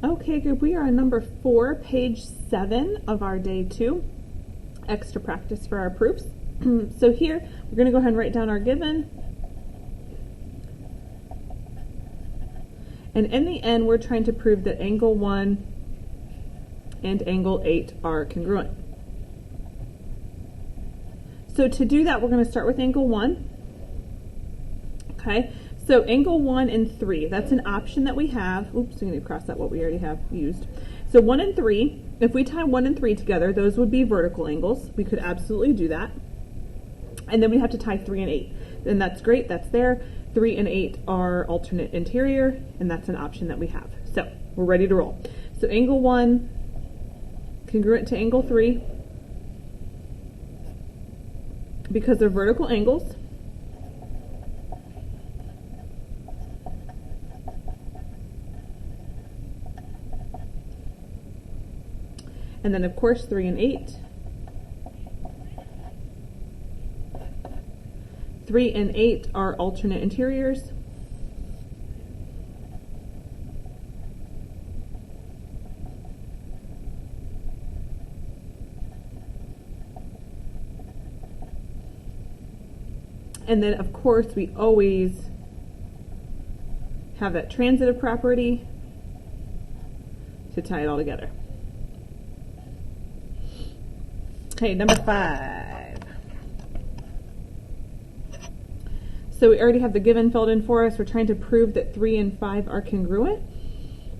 Okay, good. We are on number 4, page 7 of our day 2. Extra practice for our proofs. So here, we're going to go ahead and write down our given. And in the end, we're trying to prove that angle 1 and angle 8 are congruent. So to do that, we're going to start with angle 1. Okay, so angle 1 and 3, that's an option that we have. Oops, I'm going to cross out what we already have used. So 1 and 3, if we tie 1 and 3 together, those would be vertical angles. We could absolutely do that. And then we have to tie 3 and 8. And that's great, that's there. 3 and 8 are alternate interior, and that's an option that we have. So we're ready to roll. So angle 1, congruent to angle 3, because they're vertical angles. And then of course 3 and 8. 3 and 8 are alternate interiors. And then of course we always have that transitive property to tie it all together. Okay, number 5. So we already have the given filled in for us. We're trying to prove that 3 and 5 are congruent.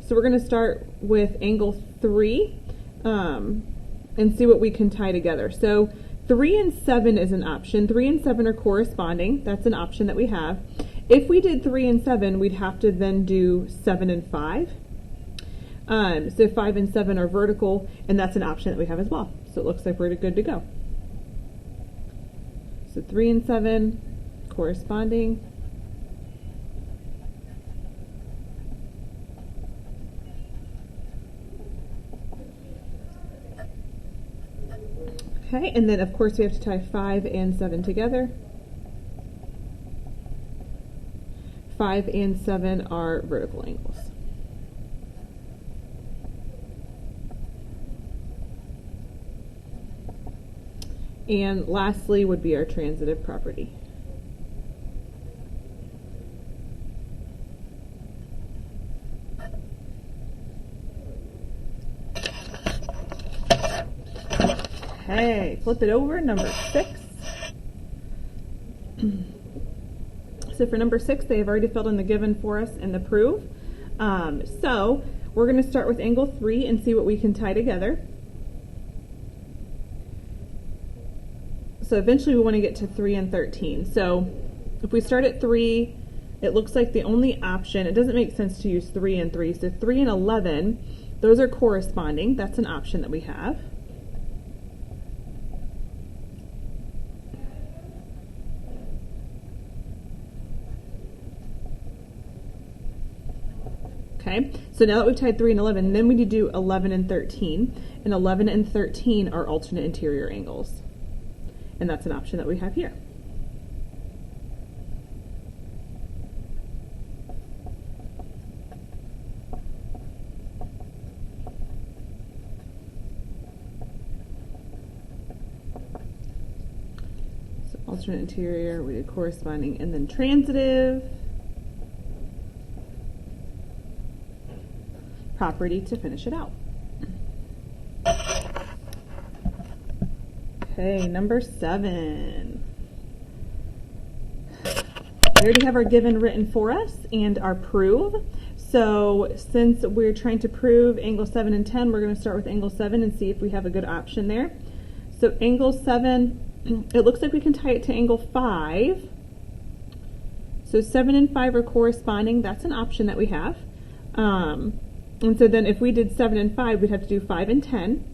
So we're going to start with angle 3 and see what we can tie together. So 3 and 7 is an option. 3 and 7 are corresponding. That's an option that we have. If we did 3 and 7, we'd have to then do 7 and 5. So 5 and 7 are vertical, and that's an option that we have as well. So it looks like we're good to go. So 3 and 7 corresponding. Okay, and then of course we have to tie 5 and 7 together. 5 and 7 are vertical angles. And lastly would be our transitive property. Okay, flip it over, number 6. So for number 6, they have already filled in the given for us in the proof. So we're going to start with angle 3 and see what we can tie together. So eventually we want to get to 3 and 13. So if we start at 3, it looks like the only option, it doesn't make sense to use 3 and 3. So 3 and 11, those are corresponding. That's an option that we have. Okay, so now that we've tied 3 and 11, then we need to do 11 and 13. And 11 and 13 are alternate interior angles. And that's an option that we have here. So alternate interior, we did corresponding, and then transitive property to finish it out. Okay, number 7. We already have our given written for us and our prove. So since we're trying to prove angle 7 and 10, we're going to start with angle 7 and see if we have a good option there. So angle 7, it looks like we can tie it to angle 5. So 7 and 5 are corresponding. That's an option that we have. And so then if we did 7 and 5, we'd have to do 5 and 10.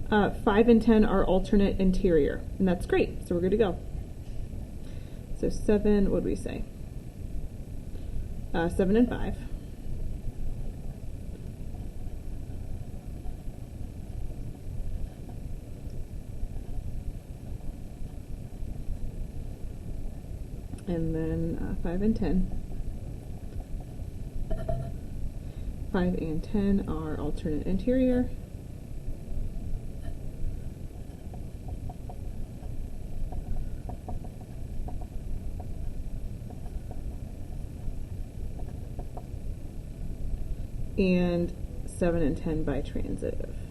5 and 10 are alternate interior, and that's great, so we're good to go. So 7, what do we say? 7 and 5. And then 5 and 10 5 and 10 are alternate interior. And 7 and 10 bitransitive.